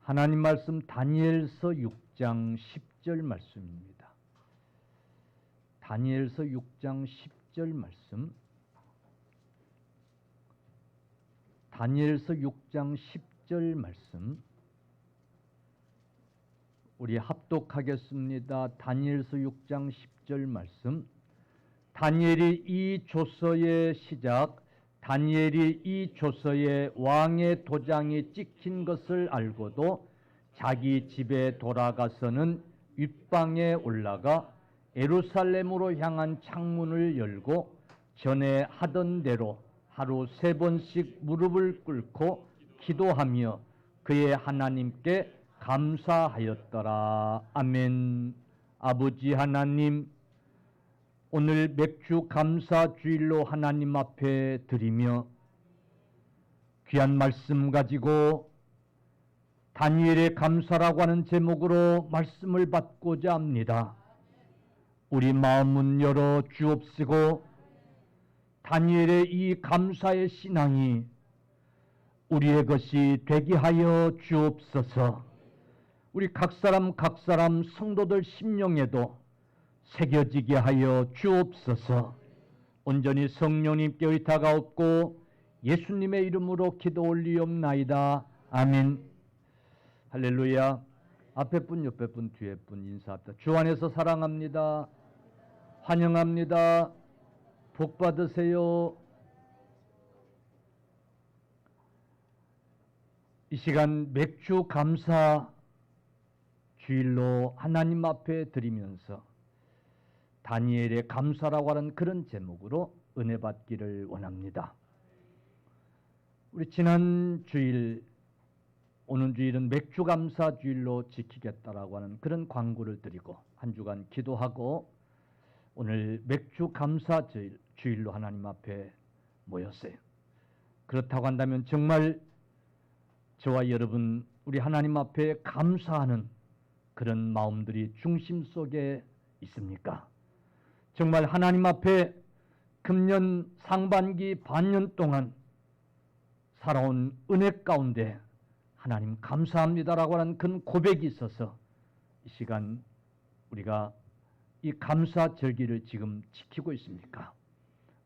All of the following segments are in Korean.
하나님 말씀 다니엘서 6장 10절 말씀입니다. 다니엘서 6장 10절 말씀. 다니엘서 6장 10절 말씀. 우리 합독하겠습니다. 다니엘서 6장 10절 말씀. 다니엘이 이 조서의 시작, 다니엘이 이 조서에 왕의 도장이 찍힌 것을 알고도 자기 집에 돌아가서는 윗방에 올라가 예루살렘으로 향한 창문을 열고 전에 하던 대로 하루 3번씩 무릎을 꿇고 기도하며 그의 하나님께 감사하였더라. 아멘. 아버지 하나님, 오늘 맥주 감사 주일로 하나님 앞에 드리며 귀한 말씀 가지고 다니엘의 감사라고 하는 제목으로 말씀을 받고자 합니다. 우리 마음은 열어 주옵시고 다니엘의 이 감사의 신앙이 우리의 것이 되게 하여 주옵소서. 우리 각 사람 성도들 심령에도 새겨지게 하여 주옵소서. 온전히 성령님께 의탁하옵고 예수님의 이름으로 기도 올리옵나이다. 아멘. 할렐루야. 앞에 분, 옆에 분, 뒤에 분 인사합니다. 주 안에서 사랑합니다. 환영합니다. 복 받으세요. 이 시간 맥주 감사 주일로 하나님 앞에 드리면서 다니엘의 감사라고 하는 그런 제목으로 은혜 받기를 원합니다. 우리 지난 주일, 오는 주일은 맥주 감사 주일로 지키겠다라고 하는 그런 광고를 드리고 한 주간 기도하고 오늘 맥주 감사 주일로 하나님 앞에 모였어요. 그렇다고 한다면 정말 저와 여러분 우리 하나님 앞에 감사하는 그런 마음들이 중심 속에 있습니까? 정말 하나님 앞에 금년 상반기 반년 동안 살아온 은혜 가운데 하나님 감사합니다라고 하는 그 고백이 있어서 이 시간 우리가 이 감사절기를 지금 지키고 있습니까?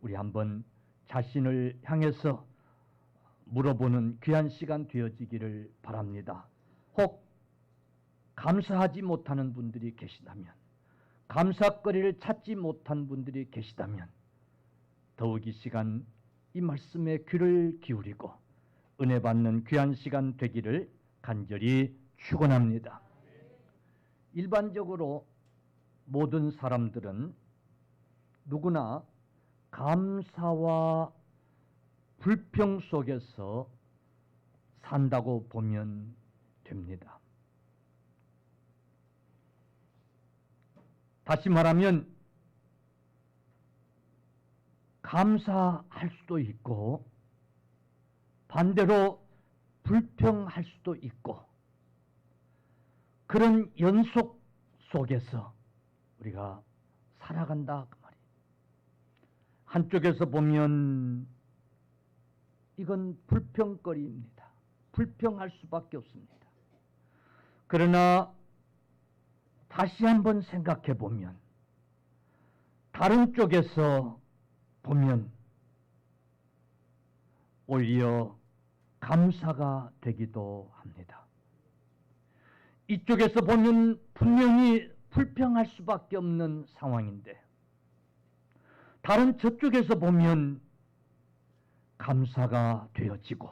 우리 한번 자신을 향해서 물어보는 귀한 시간 되어지기를 바랍니다. 혹 감사하지 못하는 분들이 계시다면, 감사거리를 찾지 못한 분들이 계시다면 더욱 이 시간 이 말씀에 귀를 기울이고 은혜 받는 귀한 시간 되기를 간절히 축원합니다. 일반적으로 모든 사람들은 누구나 감사와 불평 속에서 산다고 보면 됩니다. 다시 말하면 감사할 수도 있고 반대로 불평할 수도 있고 그런 연속 속에서 우리가 살아간다 그 말이에요. 한쪽에서 보면 이건 불평거리입니다. 불평할 수밖에 없습니다. 그러나 다시 한번 생각해 보면 다른 쪽에서 보면 오히려 감사가 되기도 합니다. 이쪽에서 보면 분명히 불평할 수밖에 없는 상황인데 다른 저쪽에서 보면 감사가 되어지고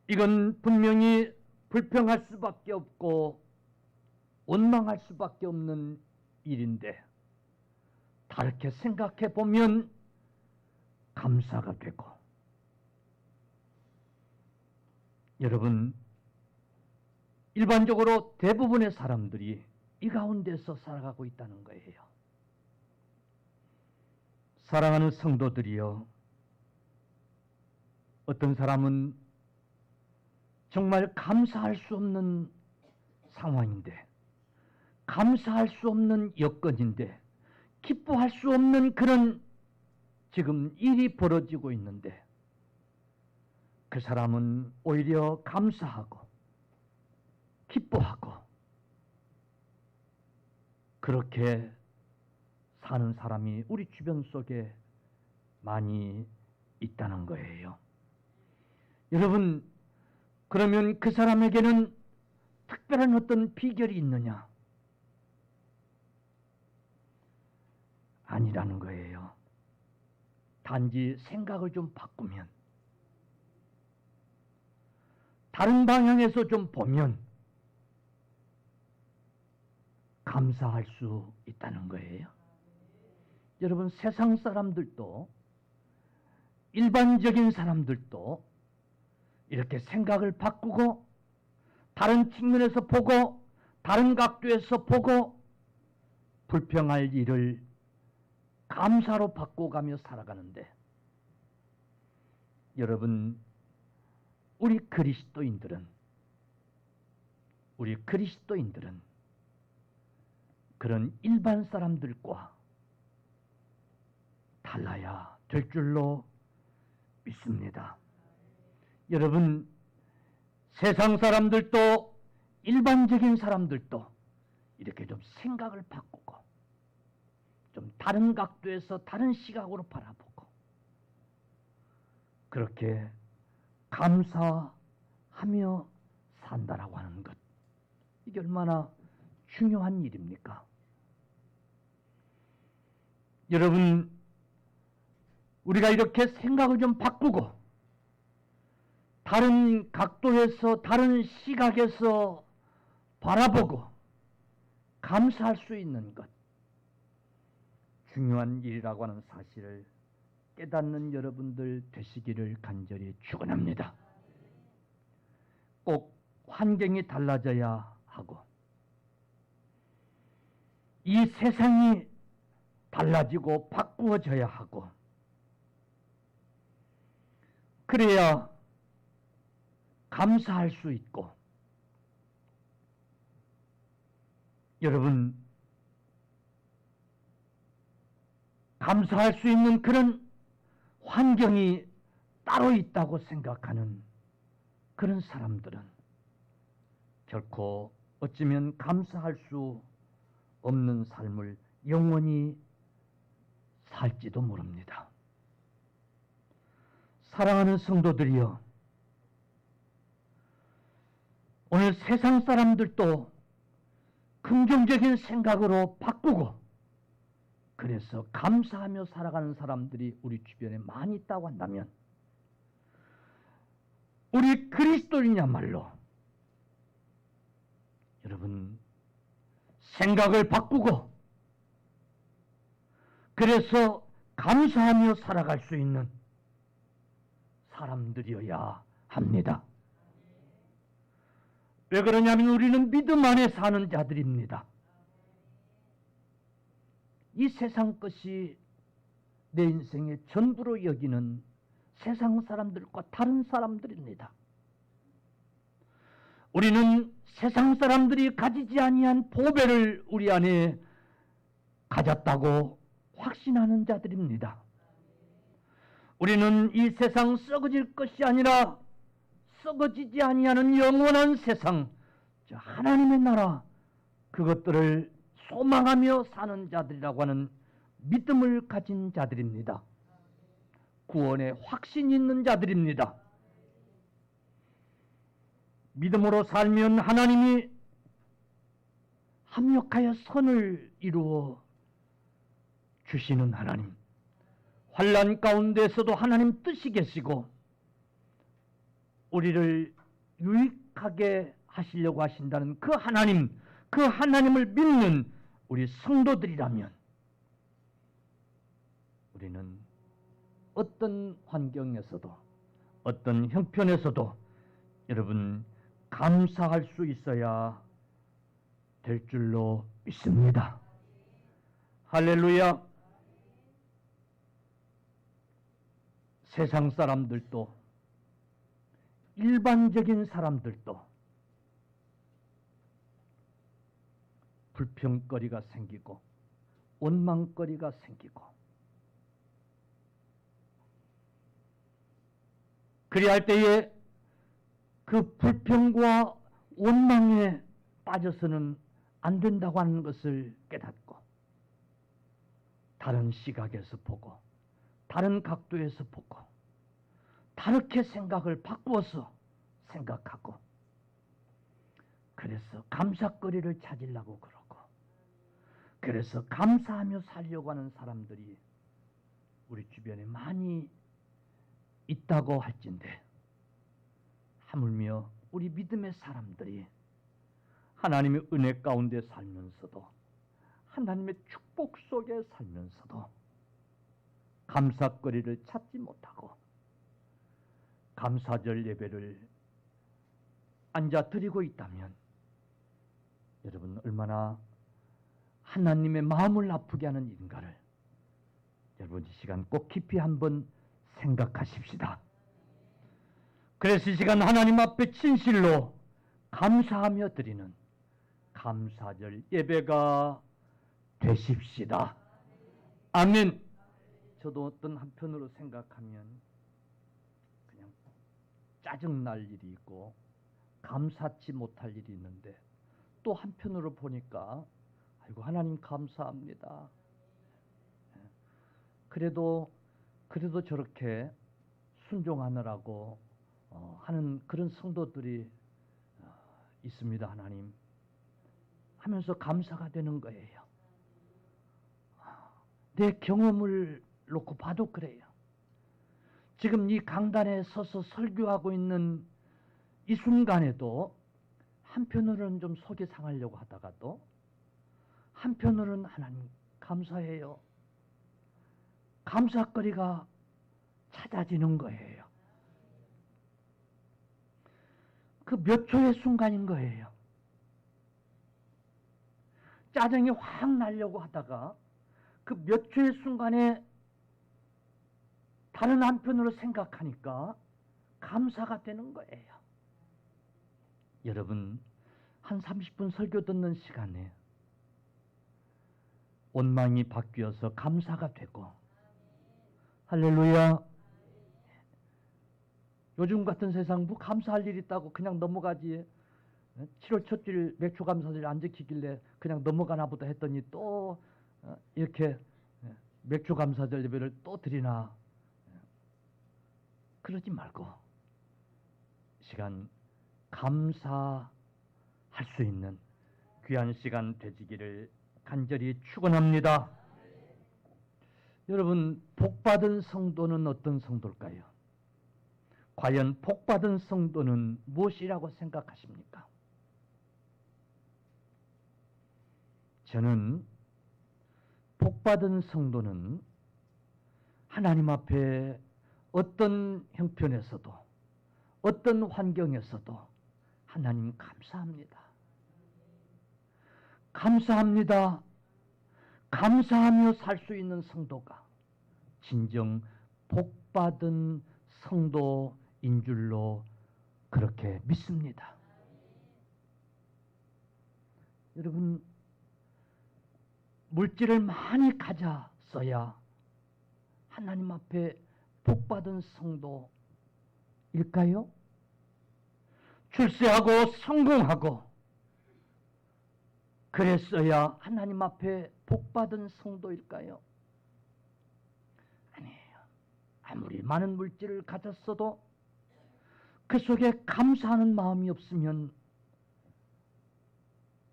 이건 분명히 불평할 수밖에 없고 원망할 수밖에 없는 일인데 다르게 생각해 보면 감사가 되고 여러분 일반적으로 대부분의 사람들이 이 가운데서 살아가고 있다는 거예요. 사랑하는 성도들이여, 어떤 사람은 정말 감사할 수 없는 상황인데, 감사할 수 없는 여건인데, 기뻐할 수 없는 그런 지금 일이 벌어지고 있는데 그 사람은 오히려 감사하고 기뻐하고 그렇게 사는 사람이 우리 주변 속에 많이 있다는 거예요. 여러분, 그러면 그 사람에게는 특별한 어떤 비결이 있느냐? 아니라는 거예요. 단지 생각을 좀 바꾸면, 다른 방향에서 좀 보면 감사할 수 있다는 거예요. 여러분, 세상 사람들도, 일반적인 사람들도 이렇게 생각을 바꾸고 다른 측면에서 보고 다른 각도에서 보고 불평할 일을 감사로 바꿔가며 살아가는데, 여러분, 우리 그리스도인들은 그런 일반 사람들과 달라야 될 줄로 믿습니다. 여러분, 세상 사람들도 일반적인 사람들도 이렇게 좀 생각을 바꾸고 좀 다른 각도에서 다른 시각으로 바라보고 그렇게 감사하며 산다라고 하는 것, 이게 얼마나 중요한 일입니까? 여러분, 우리가 이렇게 생각을 좀 바꾸고 다른 각도에서 다른 시각에서 바라보고 감사할 수 있는 것, 중요한 일이라고 하는 사실을 깨닫는 여러분들 되시기를 간절히 축원합니다. 꼭 환경이 달라져야 하고 이 세상이 달라지고 바꾸어져야 하고 그래야 감사할 수 있고, 여러분, 감사할 수 있는 그런 환경이 따로 있다고 생각하는 그런 사람들은 결코 어쩌면 감사할 수 없는 삶을 영원히 살지도 모릅니다. 사랑하는 성도들이여, 오늘 세상 사람들도 긍정적인 생각으로 바꾸고 그래서 감사하며 살아가는 사람들이 우리 주변에 많이 있다고 한다면, 우리 그리스도인이야말로 여러분 생각을 바꾸고 그래서 감사하며 살아갈 수 있는 사람들이어야 합니다. 왜 그러냐면 우리는 믿음 안에 사는 자들입니다. 이 세상 것이 내 인생의 전부로 여기는 세상 사람들과 다른 사람들입니다. 우리는 세상 사람들이 가지지 아니한 보배를 우리 안에 가졌다고 확신하는 자들입니다. 우리는 이 세상 썩어질 것이 아니라 썩어지지 아니하는 영원한 세상, 하나님의 나라, 그것들을 소망하며 사는 자들이라고 하는 믿음을 가진 자들입니다. 구원에 확신이 있는 자들입니다. 믿음으로 살면 하나님이 합력하여 선을 이루어 주시는 하나님, 환난 가운데서도 하나님 뜻이 계시고 우리를 유익하게 하시려고 하신다는 그 하나님을 믿는 우리 성도들이라면 우리는 어떤 환경에서도 어떤 형편에서도 여러분 감사할 수 있어야 될 줄로 믿습니다. 할렐루야. 세상 사람들도 일반적인 사람들도 불평거리가 생기고 원망거리가 생기고 그리할 때에 그 불평과 원망에 빠져서는 안 된다고 하는 것을 깨닫고 다른 시각에서 보고 다른 각도에서 보고 다르게 생각을 바꾸어서 생각하고 그래서 감사거리를 찾으려고 그러고 그래서 감사하며 살려고 하는 사람들이 우리 주변에 많이 있다고 할진대 하물며 우리 믿음의 사람들이 하나님의 은혜 가운데 살면서도 하나님의 축복 속에 살면서도 감사거리를 찾지 못하고 감사절 예배를 앉아 드리고 있다면 여러분 얼마나 하나님의 마음을 아프게 하는 일인가를 여러분 이 시간 꼭 깊이 한번 생각하십시다. 그래서 이 시간 하나님 앞에 진실로 감사하며 드리는 감사절 예배가 되십시다. 아멘. 저도 어떤 한편으로 생각하면 그냥 짜증날 일이 있고 감사치 못할 일이 있는데 또 한편으로 보니까 아이고 하나님 감사합니다. 그래도 저렇게 순종하느라고 하는 그런 성도들이 있습니다. 하나님 하면서 감사가 되는 거예요. 내 경험을 놓고 봐도 그래요. 지금 이 강단에 서서 설교하고 있는 이 순간에도 한편으로는 좀 속이 상하려고 하다가도 한편으로는 하나님 감사해요. 감사거리가 찾아지는 거예요. 그 몇 초의 순간인 거예요. 짜증이 확 나려고 하다가 그 몇 초의 순간에 다른 한편으로 생각하니까 감사가 되는 거예요. 여러분 한 30분 설교 듣는 시간에 원망이 바뀌어서 감사가 되고 할렐루야. 요즘 같은 세상 뭐 감사할 일 있다고 그냥 넘어가지. 7월 첫주일 맥주 감사절 안 지키길래 그냥 넘어가나 보다 했더니 또 이렇게 맥주 감사절 예배를 또 드리나. 그러지 말고 시간 감사할 수 있는 귀한 시간 되시기를 간절히 축원합니다. 여러분 복받은 성도는 어떤 성도일까요? 과연 복받은 성도는 무엇이라고 생각하십니까? 저는 복받은 성도는 하나님 앞에 어떤 형편에서도 어떤 환경에서도 하나님 감사합니다. 감사합니다. 감사하며 살 수 있는 성도가 진정 복받은 성도인 줄로 그렇게 믿습니다. 여러분 물질을 많이 가졌어야 하나님 앞에 복받은 성도일까요? 출세하고 성공하고 그랬어야 하나님 앞에 복받은 성도일까요? 아니에요. 아무리 많은 물질을 가졌어도 그 속에 감사하는 마음이 없으면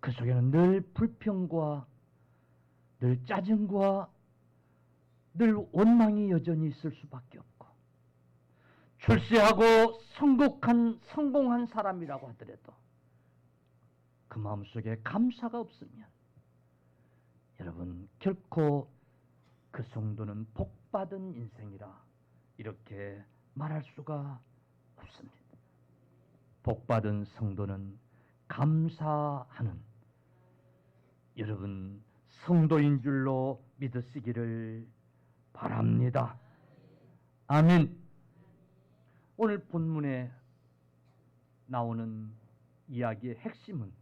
그 속에는 늘 불평과 늘 짜증과 늘 원망이 여전히 있을 수밖에 없고 출세하고 성공한 사람이라고 하더라도 그 마음속에 감사가 없으면 여러분 결코 그 성도는 복받은 인생이라 이렇게 말할 수가 없습니다. 복받은 성도는 감사하는 여러분 성도인 줄로 믿으시기를 바랍니다. 아멘. 오늘 본문에 나오는 이야기의 핵심은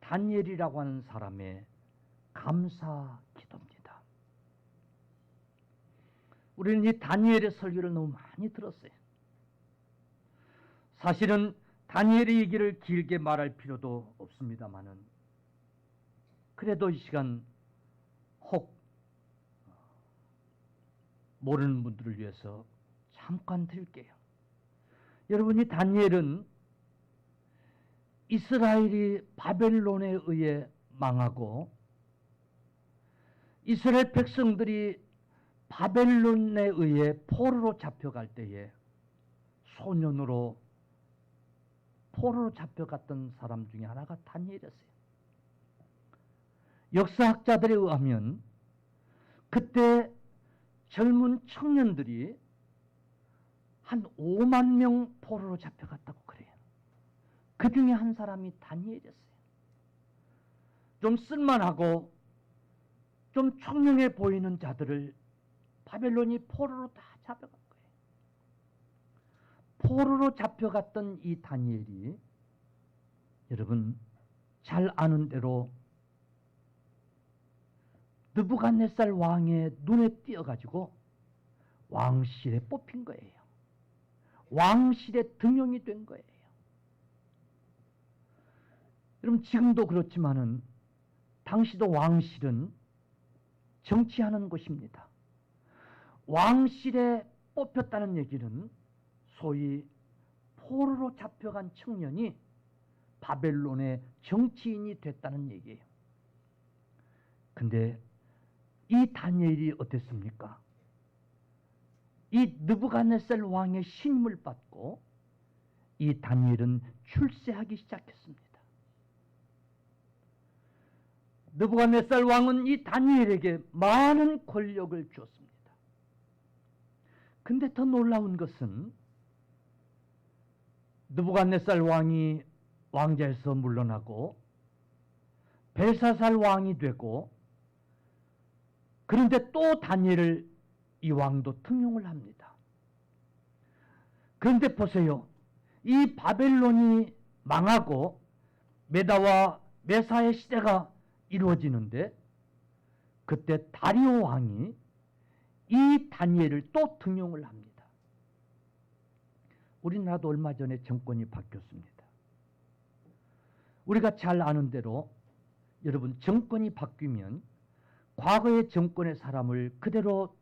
다니엘이라고 하는 사람의 감사 기도입니다. 우리는 이 다니엘의 설교를 너무 많이 들었어요. 사실은 다니엘의 얘기를 길게 말할 필요도 없습니다만은 그래도 이 시간 혹 모르는 분들을 위해서 잠깐 드릴게요. 여러분, 이 다니엘은 이스라엘이 바벨론에 의해 망하고 이스라엘 백성들이 바벨론에 의해 포로로 잡혀갈 때에 소년으로 포로로 잡혀갔던 사람 중에 하나가 다니엘이었어요. 역사학자들에 의하면 그때 젊은 청년들이 한 5만 명 포로로 잡혀갔다고 그래요. 그 중에 한 사람이 다니엘이었어요. 좀 쓸만하고 좀 총명해 보이는 자들을 바벨론이 포로로 다 잡혀간 거예요. 포로로 잡혀갔던 이 다니엘이 여러분 잘 아는 대로 느부갓네살 왕의 눈에 띄어가지고 왕실에 뽑힌 거예요. 왕실에 등용이 된 거예요. 여러분 지금도 그렇지만은 당시도 왕실은 정치하는 곳입니다. 왕실에 뽑혔다는 얘기는 소위 포로로 잡혀간 청년이 바벨론의 정치인이 됐다는 얘기예요. 근데 이 다니엘이 어땠습니까? 이 느부갓네살 왕의 신임을 받고 이 다니엘은 출세하기 시작했습니다. 느부갓네살 왕은 이 다니엘에게 많은 권력을 주었습니다. 근데 더 놀라운 것은 느부갓네살 왕이 왕좌에서 물러나고 벨사살 왕이 되고 그런데 또 다니엘을 이 왕도 등용을 합니다. 그런데 보세요. 이 바벨론이 망하고 메다와 메사의 시대가 이루어지는데 그때 다리오 왕이 이 다니엘을 또 등용을 합니다. 우리나라도 얼마 전에 정권이 바뀌었습니다. 우리가 잘 아는 대로 여러분 정권이 바뀌면 과거의 정권의 사람을 그대로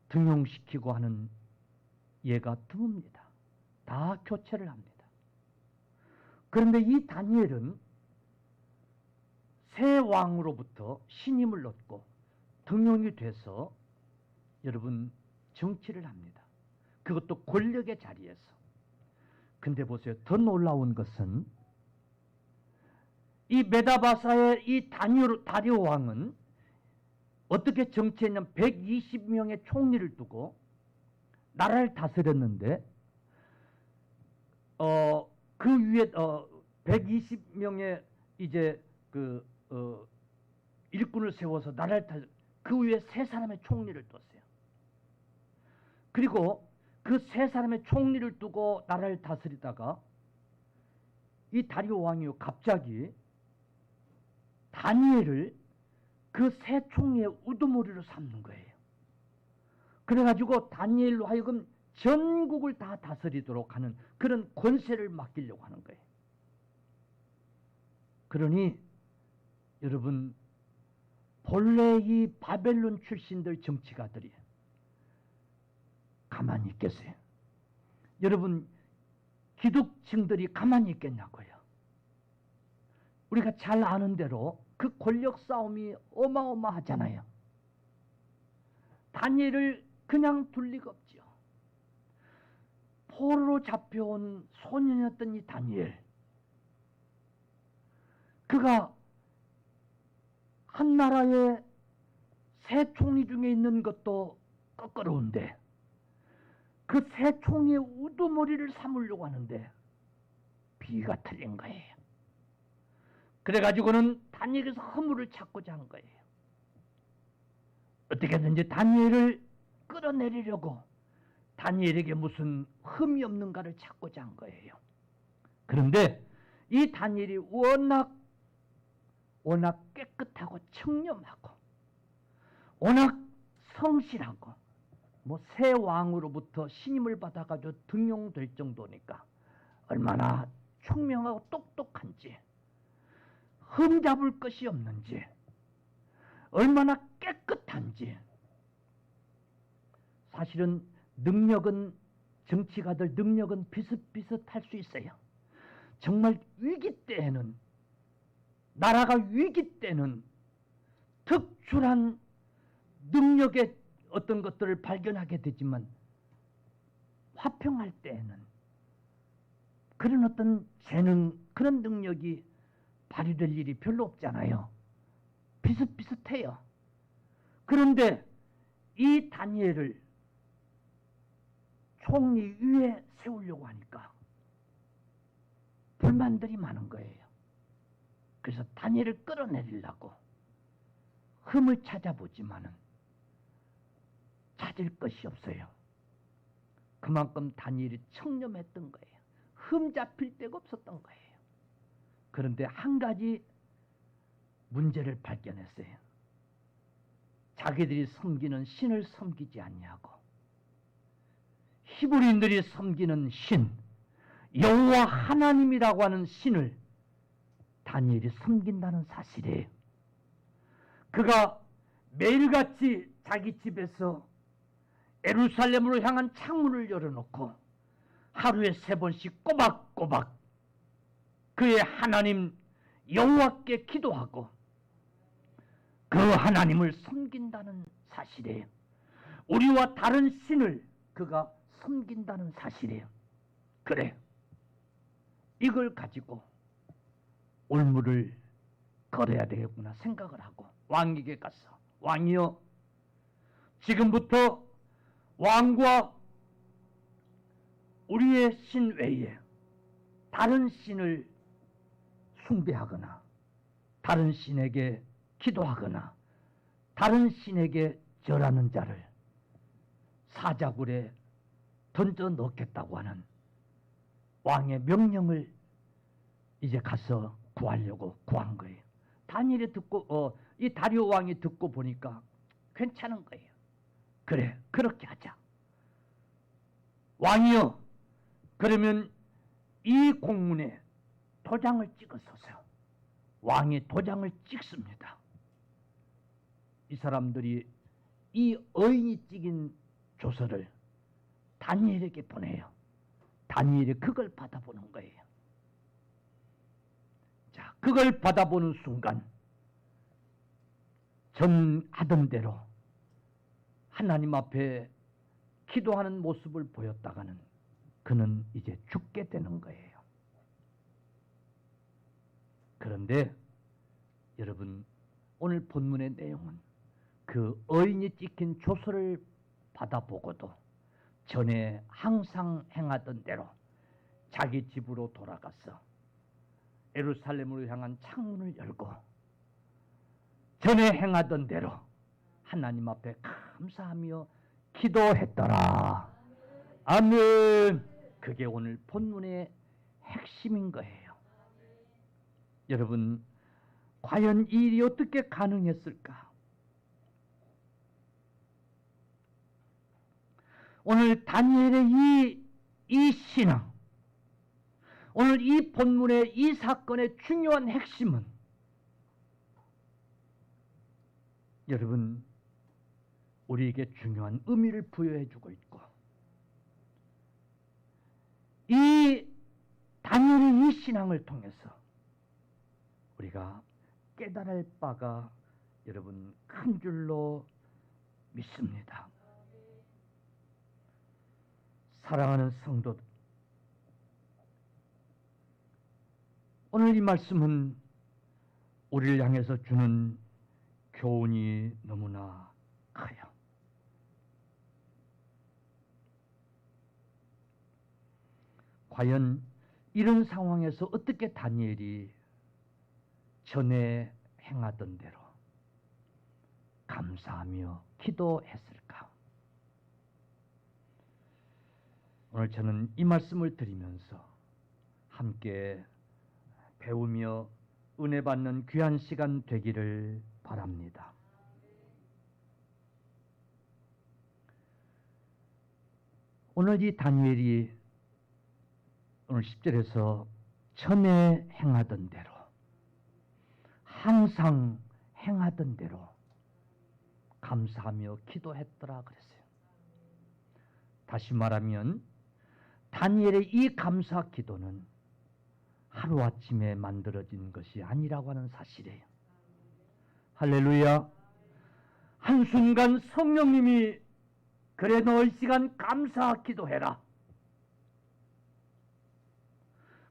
등용시키고 하는 예가 드뭅니다. 다 교체를 합니다. 그런데 이 다니엘은 새 왕으로부터 신임을 얻고 등용이 돼서 여러분 정치를 합니다. 그것도 권력의 자리에서. 근데 보세요. 더 놀라운 것은 이 메다바사의 이 다리오 왕은 어떻게 정치했냐면 120명의 총리를 두고 나라를 다스렸는데 그 위에 120명의 이제 일꾼을 세워서 나라를 그 위에 세 사람의 총리를 뒀어요. 그리고 그 세 사람의 총리를 두고 나라를 다스리다가 이 다리오 왕이 갑자기 다니엘을 그 세 총리의 우두머리로 삼는 거예요. 그래가지고 다니엘로 하여금 전국을 다 다스리도록 하는 그런 권세를 맡기려고 하는 거예요. 그러니 여러분 본래 이 바벨론 출신들 정치가들이 가만히 있겠어요? 여러분 기득층들이 가만히 있겠냐고요. 우리가 잘 아는 대로 그 권력 싸움이 어마어마하잖아요. 다니엘을 그냥 둘 리가 없지요. 포로로 잡혀온 소년이었던 이 다니엘, 그가 한 나라의 세 총리 중에 있는 것도 껄끄러운데 그 세 총리의 우두머리를 삼으려고 하는데 비가 틀린 거예요. 그래가지고는 다니엘에서 허물을 찾고자 한 거예요. 어떻게든지 다니엘을 끌어내리려고 다니엘에게 무슨 흠이 없는가를 찾고자 한 거예요. 그런데 이 다니엘이 워낙 깨끗하고 청렴하고 워낙 성실하고 뭐 새 왕으로부터 신임을 받아가지고 등용될 정도니까 얼마나 총명하고 똑똑한지, 흠잡을 것이 없는지, 얼마나 깨끗한지. 사실은 능력은, 정치가들 능력은 비슷비슷할 수 있어요. 정말 위기 때에는, 나라가 위기 때는 특출한 능력의 어떤 것들을 발견하게 되지만, 화평할 때에는 그런 어떤 재능, 그런 능력이 발휘될 일이 별로 없잖아요. 비슷비슷해요. 그런데 이 다니엘을 총리 위에 세우려고 하니까 불만들이 많은 거예요. 그래서 다니엘을 끌어내리려고 흠을 찾아보지만은 찾을 것이 없어요. 그만큼 다니엘이 청렴했던 거예요. 흠 잡힐 데가 없었던 거예요. 그런데 한 가지 문제를 발견했어요. 자기들이 섬기는 신을 섬기지 아니하고 히브리인들이 섬기는 신, 여호와 하나님이라고 하는 신을 다니엘이 섬긴다는 사실이에요. 그가 매일같이 자기 집에서 예루살렘으로 향한 창문을 열어놓고 하루에 3번씩 꼬박꼬박 그의 하나님 여호와께 기도하고 그 하나님을 섬긴다는 사실이에요. 우리와 다른 신을 그가 섬긴다는 사실이에요. 그래, 이걸 가지고 올무를 걸어야 되겠구나 생각을 하고 왕에게 가서, 왕이여, 지금부터 왕과 우리의 신 외에 다른 신을 숭배하거나 다른 신에게 기도하거나 다른 신에게 절하는 자를 사자굴에 던져 넣겠다고 하는 왕의 명령을 이제 가서 구하려고 구한 거예요. 다니엘이 듣고 이 다리오 왕이 듣고 보니까 괜찮은 거예요. 그래, 그렇게 하자. 왕이여, 그러면 이 공문에 도장을 찍어서서. 왕이 도장을 찍습니다. 이 사람들이 이 어인이 찍인 조서를 다니엘에게 보내요. 다니엘이 그걸 받아보는 거예요. 자, 그걸 받아보는 순간 전 하던 대로 하나님 앞에 기도하는 모습을 보였다가는 그는 이제 죽게 되는 거예요. 그런데 여러분, 오늘 본문의 내용은 그 어인이 찍힌 조서를 받아보고도 전에 항상 행하던 대로 자기 집으로 돌아가서 예루살렘으로 향한 창문을 열고 전에 행하던 대로 하나님 앞에 감사하며 기도했더라. 아멘. 그게 오늘 본문의 핵심인 거예요. 여러분, 과연 이 일이 어떻게 가능했을까? 오늘 다니엘의 이 신앙, 오늘 이 본문의 이 사건의 중요한 핵심은 여러분, 우리에게 중요한 의미를 부여해 주고 있고, 이 다니엘의 이 신앙을 통해서 우리가 깨달을 바가 여러분 큰 줄로 믿습니다. 사랑하는 성도들, 오늘 이 말씀은 우리를 향해서 주는 교훈이 너무나 커요. 과연 이런 상황에서 어떻게 다니엘이 전에 행하던 대로 감사하며 기도했을까? 오늘 저는 이 말씀을 드리면서 함께 배우며 은혜 받는 귀한 시간 되기를 바랍니다. 오늘 이 다니엘이 오늘 10절에서 전에 행하던 대로, 항상 행하던 대로 감사하며 기도했더라 그랬어요. 다시 말하면 다니엘의 이 감사 기도는 하루아침에 만들어진 것이 아니라고 하는 사실이에요. 할렐루야. 한순간 성령님이 그래 너 이 시간 감사 기도해라.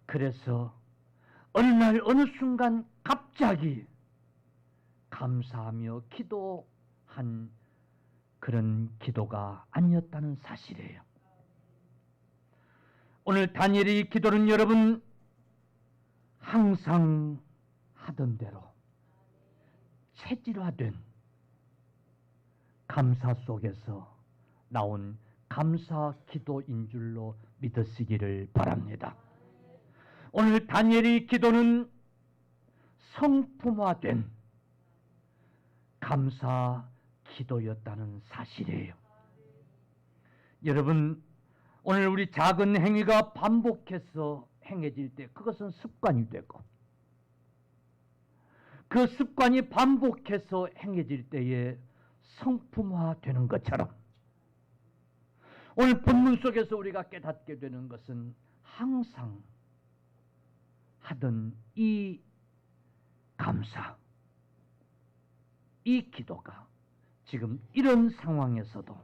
그래서 어느 날 어느 순간 갑자기 감사하며 기도한 그런 기도가 아니었다는 사실이에요. 오늘 다니엘의 기도는 여러분 항상 하던 대로 체질화된 감사 속에서 나온 감사 기도인 줄로 믿으시기를 바랍니다. 오늘 다니엘의 기도는 성품화된 감사 기도였다는 사실이에요. 여러분, 오늘 우리 작은 행위가 반복해서 행해질 때 그것은 습관이 되고, 그 습관이 반복해서 행해질 때에 성품화되는 것처럼 오늘 본문 속에서 우리가 깨닫게 되는 것은 항상 하던 이 감사, 이 기도가 지금 이런 상황에서도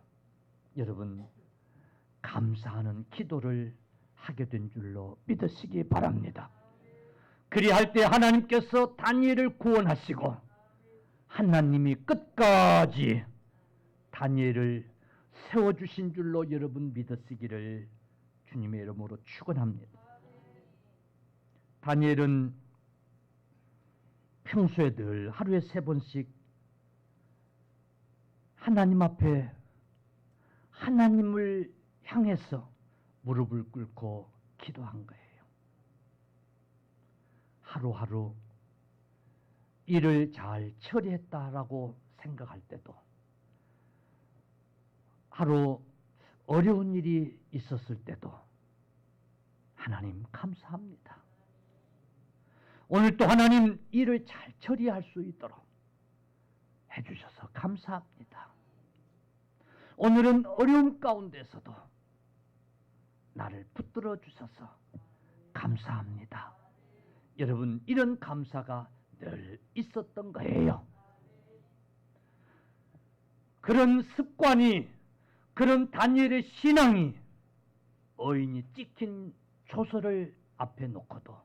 여러분 감사하는 기도를 하게 된 줄로 믿으시기 바랍니다. 그리할 때 하나님께서 다니엘을 구원하시고 하나님이 끝까지 다니엘을 세워주신 줄로 여러분 믿으시기를 주님의 이름으로 축원합니다. 다니엘은 평소에 늘 하루에 3번씩 하나님 앞에 하나님을 향해서 무릎을 꿇고 기도한 거예요. 하루하루 일을 잘 처리했다라고 생각할 때도, 하루 어려운 일이 있었을 때도 하나님 감사합니다. 오늘 또 하나님 일을 잘 처리할 수 있도록 해주셔서 감사합니다. 오늘은 어려움 가운데서도 나를 붙들어 주셔서 감사합니다. 여러분, 이런 감사가 늘 있었던 거예요. 그런 습관이, 그런 다니엘의 신앙이 어인이 찍힌 조서를 앞에 놓고도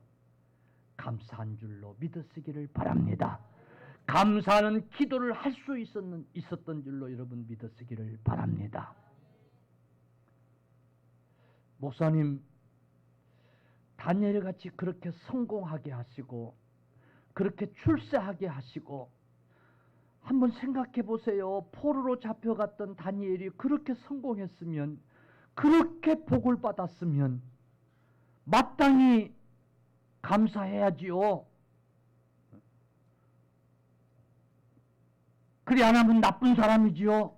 감사한 줄로 믿으시기를 바랍니다. 감사하는 기도를 할 수 있었던 줄로 여러분 믿으시기를 바랍니다. 목사님, 다니엘같이 그렇게 성공하게 하시고 그렇게 출세하게 하시고, 한번 생각해 보세요. 포로로 잡혀갔던 다니엘이 그렇게 성공했으면, 그렇게 복을 받았으면 마땅히 감사해야지요. 그리 안 하면 나쁜 사람이지요.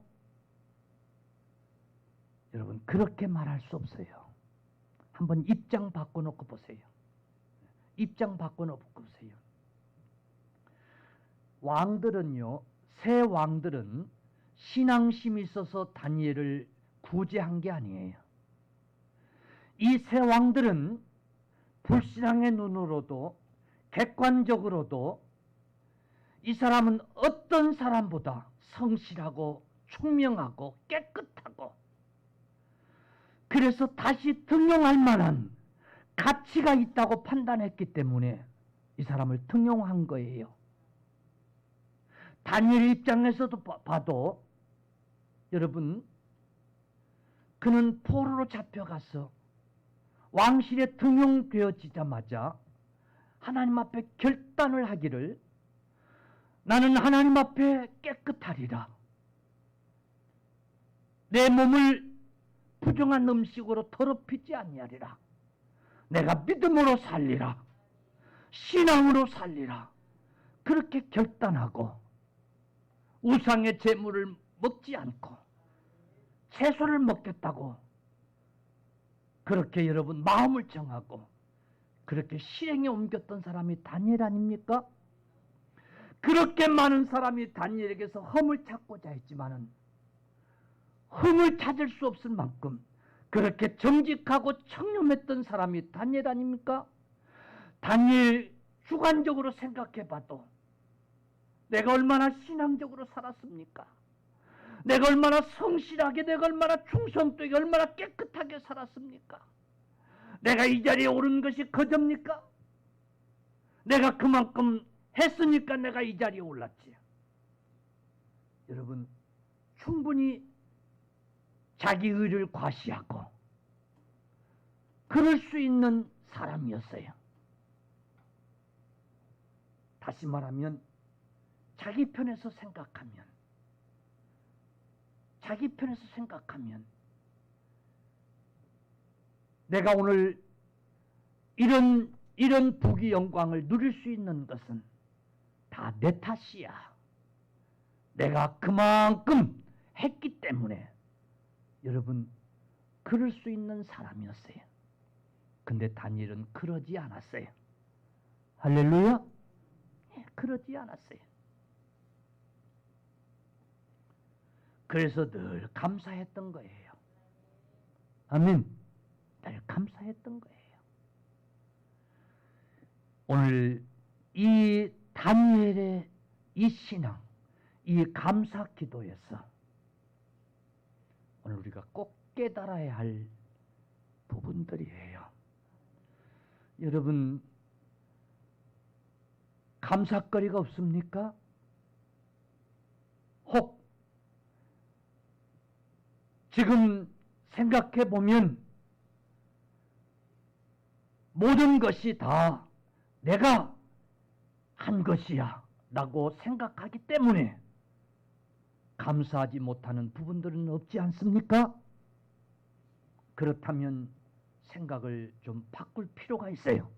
여러분, 그렇게 말할 수 없어요. 한번 입장 바꿔놓고 보세요. 입장 바꿔놓고 보세요. 왕들은요, 새 왕들은 신앙심이 있어서 다니엘을 구제한 게 아니에요. 이 새 왕들은 불신앙의 눈으로도 객관적으로도 이 사람은 어떤 사람보다 성실하고 총명하고 깨끗하고, 그래서 다시 등용할 만한 가치가 있다고 판단했기 때문에 이 사람을 등용한 거예요. 다니엘 입장에서도 봐도 여러분, 그는 포로로 잡혀가서 왕실에 등용되어지자마자 하나님 앞에 결단을 하기를, 나는 하나님 앞에 깨끗하리라. 내 몸을 부정한 음식으로 더럽히지 아니하리라. 내가 믿음으로 살리라. 신앙으로 살리라. 그렇게 결단하고 우상의 제물을 먹지 않고 채소를 먹겠다고 그렇게 여러분 마음을 정하고 그렇게 실행에 옮겼던 사람이 다니엘 아닙니까? 그렇게 많은 사람이 다니엘에게서 흠을 찾고자 했지만은 흠을 찾을 수 없을 만큼 그렇게 정직하고 청렴했던 사람이 다니엘 아닙니까? 다니엘 주관적으로 생각해 봐도 내가 얼마나 신앙적으로 살았습니까? 내가 얼마나 성실하게, 내가 얼마나 충성되게, 얼마나 깨끗하게 살았습니까? 내가 이 자리에 오른 것이 거저입니까? 내가 그만큼 했으니까 내가 이 자리에 올랐지. 여러분, 충분히 자기 의를 과시하고 그럴 수 있는 사람이었어요. 다시 말하면 자기 편에서 생각하면 내가 오늘 이런 부귀 영광을 누릴 수 있는 것은 다 내 탓이야. 내가 그만큼 했기 때문에. 여러분, 그럴 수 있는 사람이었어요. 근데 다니엘은 그러지 않았어요. 할렐루야? 그러지 않았어요. 그래서 늘 감사했던 거예요. 아멘. 늘 감사했던 거예요. 오늘 이 다니엘의 이 신앙, 이 감사 기도에서 오늘 우리가 꼭 깨달아야 할 부분들이에요. 여러분, 감사거리가 없습니까? 혹 지금 생각해 보면 모든 것이 다 내가 한 것이야 라고 생각하기 때문에 감사하지 못하는 부분들은 없지 않습니까? 그렇다면 생각을 좀 바꿀 필요가 있어요.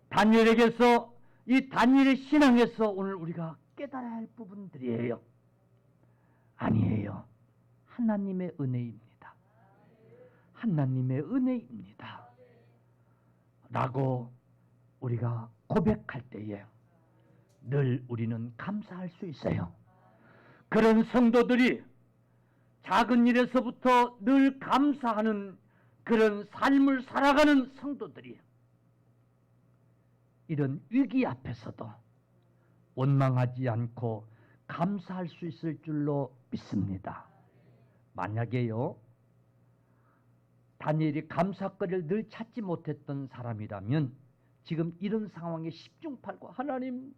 다니엘에게서, 이 다니엘의 신앙에서 오늘 우리가 깨달아야 할 부분들이에요. 아니에요. 하나님의 은혜입니다. 하나님의 은혜입니다. 라고 우리가 고백할 때에 늘 우리는 감사할 수 있어요. 그런 성도들이 작은 일에서부터 늘 감사하는 그런 삶을 살아가는 성도들이 이런 위기 앞에서도 원망하지 않고 감사할 수 있을 줄로 믿습니다. 만약에요, 다니엘이 감사거리를 늘 찾지 못했던 사람이라면 지금 이런 상황에 십중팔구, 하나님,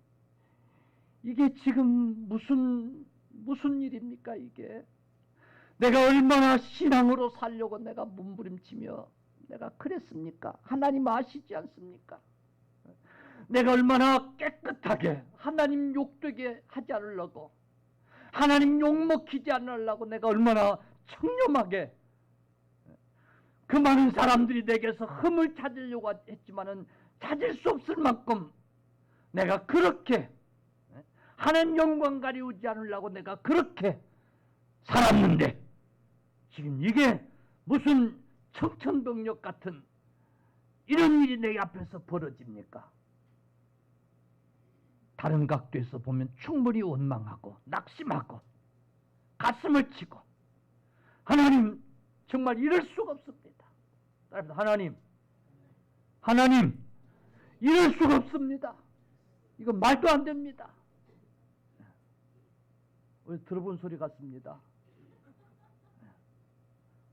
이게 지금 무슨 일입니까? 이게 내가 얼마나 신앙으로 살려고 내가 몸부림치며 내가 그랬습니까? 하나님 아시지 않습니까? 내가 얼마나 깨끗하게 하나님 욕되게 하지 않으려고, 하나님 욕먹히지 않으려고 내가 얼마나 청렴하게, 그 많은 사람들이 내게서 흠을 찾으려고 했지만은 찾을 수 없을 만큼 내가 그렇게 하나님 영광 가리우지 않으려고 내가 그렇게 살았는데 지금 이게 무슨 청천벽력 같은 이런 일이 내 앞에서 벌어집니까? 다른 각도에서 보면 충분히 원망하고 낙심하고 가슴을 치고, 하나님 정말 이럴 수가 없습니다. 하나님 이럴 수가 없습니다. 이거 말도 안 됩니다. 우리 들어본 소리 같습니다.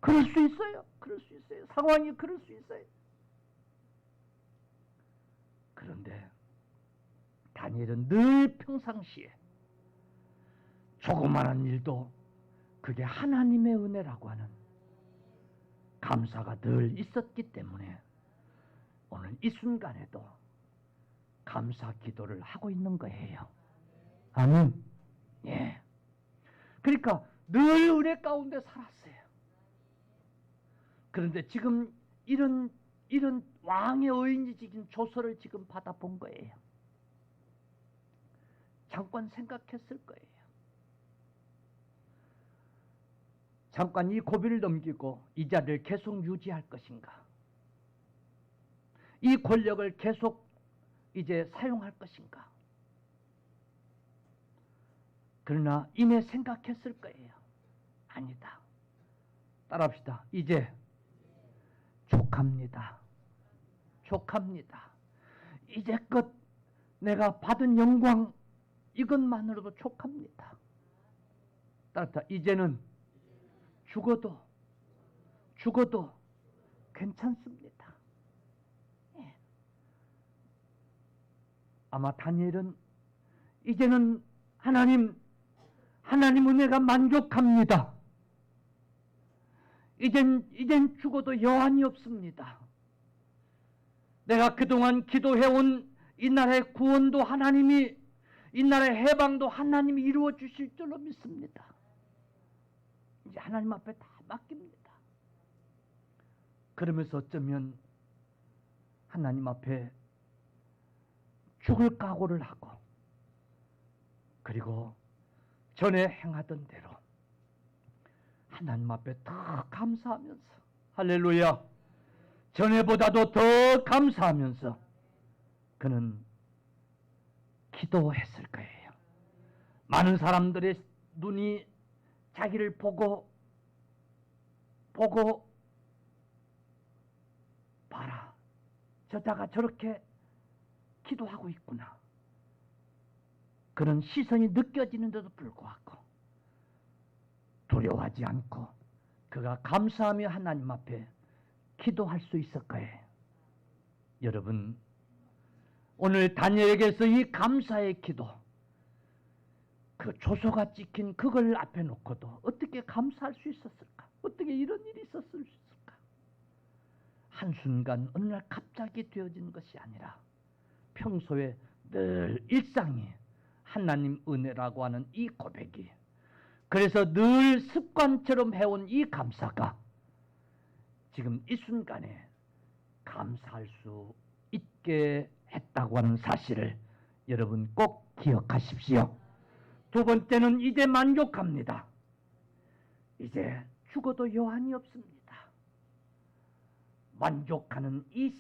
그럴 수 있어요. 그럴 수 있어요. 상황이 그럴 수 있어요. 그런데 다니엘은 늘 평상시에 조그마한 일도 그게 하나님의 은혜라고 하는 감사가 늘 있었기 때문에 오늘 이 순간에도 감사 기도를 하고 있는 거예요. 아멘. 예. 그러니까 늘 은혜 가운데 살았어요. 그런데 지금 이런 왕의 어인이 지금 조서를 지금 받아본 거예요. 잠깐 생각했을 거예요. 잠깐 이 고비를 넘기고 이 자리를 계속 유지할 것인가? 이 권력을 계속 이제 사용할 것인가? 그러나 이내 생각했을 거예요. 아니다. 따라합시다. 이제 족합니다. 족합니다. 이제껏 내가 받은 영광 이것만으로도 족합니다. 따라합시다. 이제는 죽어도 괜찮습니다. 예. 아마 다니엘은 이제는 하나님 은혜가 만족합니다. 이젠 죽어도 여한이 없습니다. 내가 그동안 기도해온 이 나라의 구원도 하나님이, 이 나라의 해방도 하나님이 이루어 주실 줄로 믿습니다. 이제 하나님 앞에 다 맡깁니다. 그러면서 어쩌면 하나님 앞에 죽을 각오를 하고, 그리고 전에 행하던 대로 하나님 앞에 더 감사하면서, 할렐루야, 전에보다도 더 감사하면서 그는 기도했을 거예요. 많은 사람들의 눈이 자기를 보고 봐라, 저자가 저렇게 기도하고 있구나, 그런 시선이 느껴지는데도 불구하고 두려워하지 않고 그가 감사하며 하나님 앞에 기도할 수 있을 거예요. 여러분, 오늘 다니엘에게서 이 감사의 기도, 그 조서가 찍힌 그걸 앞에 놓고도 어떻게 감사할 수 있었을까? 어떻게 이런 일이 있었을 수 있을까? 한순간 어느 날 갑자기 되어진 것이 아니라 평소에 늘 일상이 하나님 은혜라고 하는 이 고백이, 그래서 늘 습관처럼 해온 이 감사가 지금 이 순간에 감사할 수 있게 했다고 하는 사실을 여러분 꼭 기억하십시오. 두 번째는 이제 만족합니다. 이제 죽어도 여한이 없습니다. 만족하는 이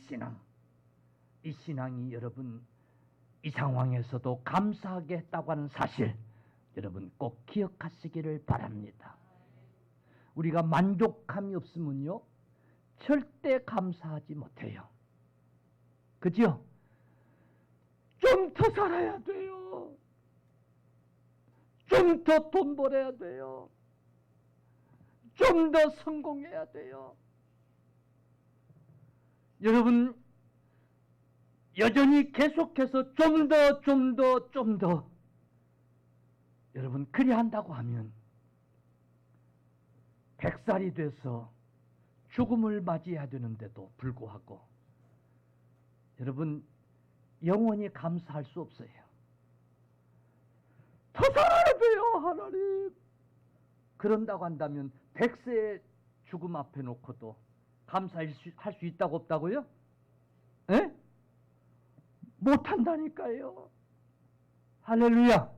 신앙이 여러분 이 상황에서도 감사하게 했다고 하는 사실, 여러분 꼭 기억하시기를 바랍니다. 우리가 만족함이 없으면요 절대 감사하지 못해요. 그죠? 좀 더 살아야 돼요. 좀 더 돈 벌어야 돼요. 좀 더 성공해야 돼요. 여러분 여전히 계속해서 좀 더 여러분 그리 한다고 하면 100살이 돼서 죽음을 맞이해야 되는데도 불구하고 여러분 영원히 감사할 수 없어요. 더 살아야 돼요, 하나님. 그런다고 한다면 100세의 죽음 앞에 놓고도 감사할 수 있다고 없다고요? 에? 못한다니까요. 할렐루야.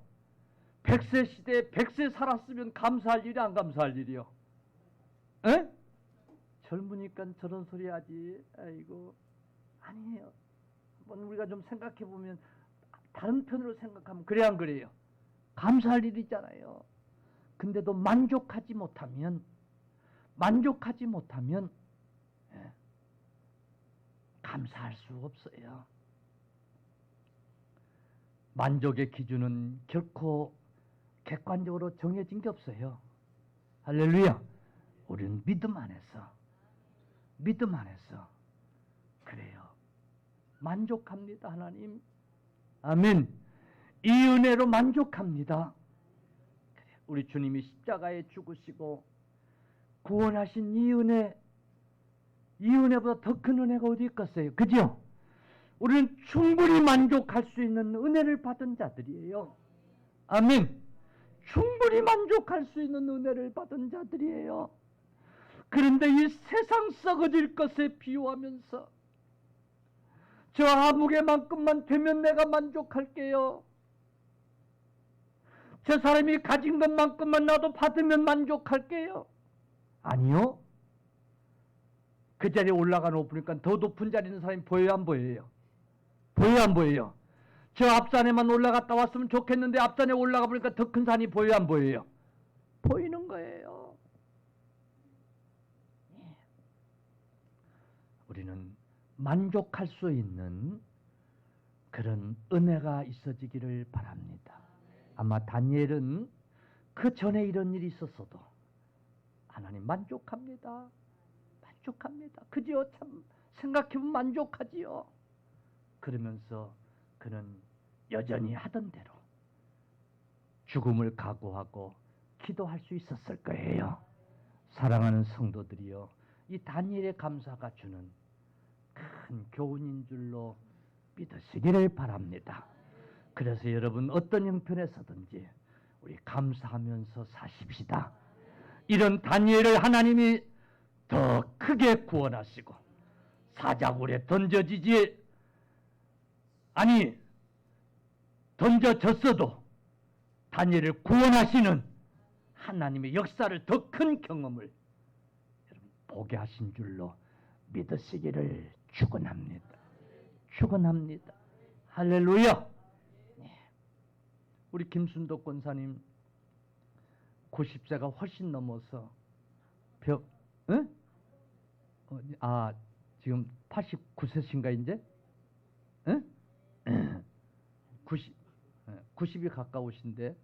100세 시대에 100세 살았으면 감사할 일이 안 감사할 일이요. 에? 젊으니까 저런 소리 하지. 아이고, 아니에요. 한번 우리가 좀 생각해 보면 다른 편으로 생각하면 그래 안 그래요? 감사할 일이 있잖아요. 근데도 만족하지 못하면 감사할 수 없어요. 만족의 기준은 결코 객관적으로 정해진 게 없어요. 할렐루야. 우리는 믿음 안에서 그래요. 만족합니다, 하나님. 아멘. 이 은혜로 만족합니다. 우리 주님이 십자가에 죽으시고 구원하신 이 은혜보다 더 큰 은혜가 어디 있겠어요? 그죠? 우리는 충분히 만족할 수 있는 은혜를 받은 자들이에요. 아멘. 충분히 만족할 수 있는 은혜를 받은 자들이에요. 그런데 이 세상 썩어질 것에 비유하면서 저 아무개만큼만 되면 내가 만족할게요. 저 사람이 가진 것만큼만 나도 받으면 만족할게요. 아니요. 그 자리에 올라가 놓으니까 더 높은 자리에 있는 사람이 보여요, 안 보여요? 보여요, 안 보여요? 저 앞산에만 올라갔다 왔으면 좋겠는데 앞산에 올라가 보니까 더 큰 산이 보여요, 안 보여요? 보이는 거예요. 우리는 만족할 수 있는 그런 은혜가 있어지기를 바랍니다. 아마 다니엘은 그 전에 이런 일이 있었어도 하나님 만족합니다. 만족합니다. 그저 참 생각해보면 만족하지요. 그러면서 그는 여전히 하던 대로 죽음을 각오하고 기도할 수 있었을 거예요. 사랑하는 성도들이요, 이 다니엘의 감사가 주는 큰 교훈인 줄로 믿으시기를 바랍니다. 그래서 여러분 어떤 형편에서든지 우리 감사하면서 사십시다. 이런 다니엘을 하나님이 더 크게 구원하시고 사자굴에 던져지지 아니 던져졌어도 다니엘을 구원하시는 하나님의 역사를 더 큰 경험을 여러분 보게 하신 줄로 믿으시기를 축원합니다. 축원합니다. 할렐루야. 우리 김순덕 권사님 90세가 훨씬 넘어서 응? 지금 89세신가 이제? 응? 90이 가까우신데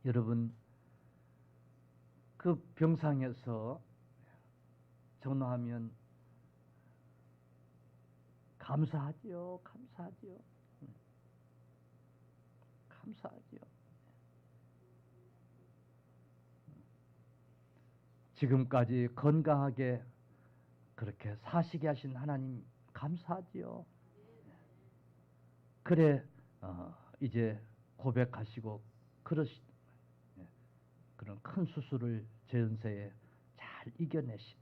여러분 그 병상에서 전화하면 감사하지요. 감사하지요. 감사하지요. 지금까지 건강하게 그렇게 사시게 하신 하나님 감사하지요. 그래 이제 고백하시고 그런 큰 수술을 제 연세에 잘 이겨내신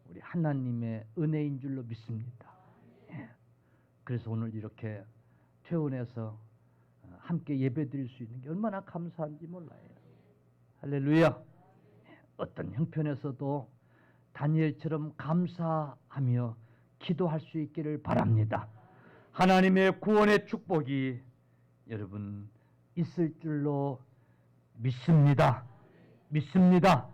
우리 하나님의 은혜인 줄로 믿습니다. 그래서 오늘 이렇게 퇴원해서 함께 예배드릴 수 있는 게 얼마나 감사한지 몰라요. 할렐루야. 어떤 형편에서도 다니엘처럼 감사하며 기도할 수 있기를 바랍니다. 하나님의 구원의 축복이 여러분 있을 줄로 믿습니다. 믿습니다.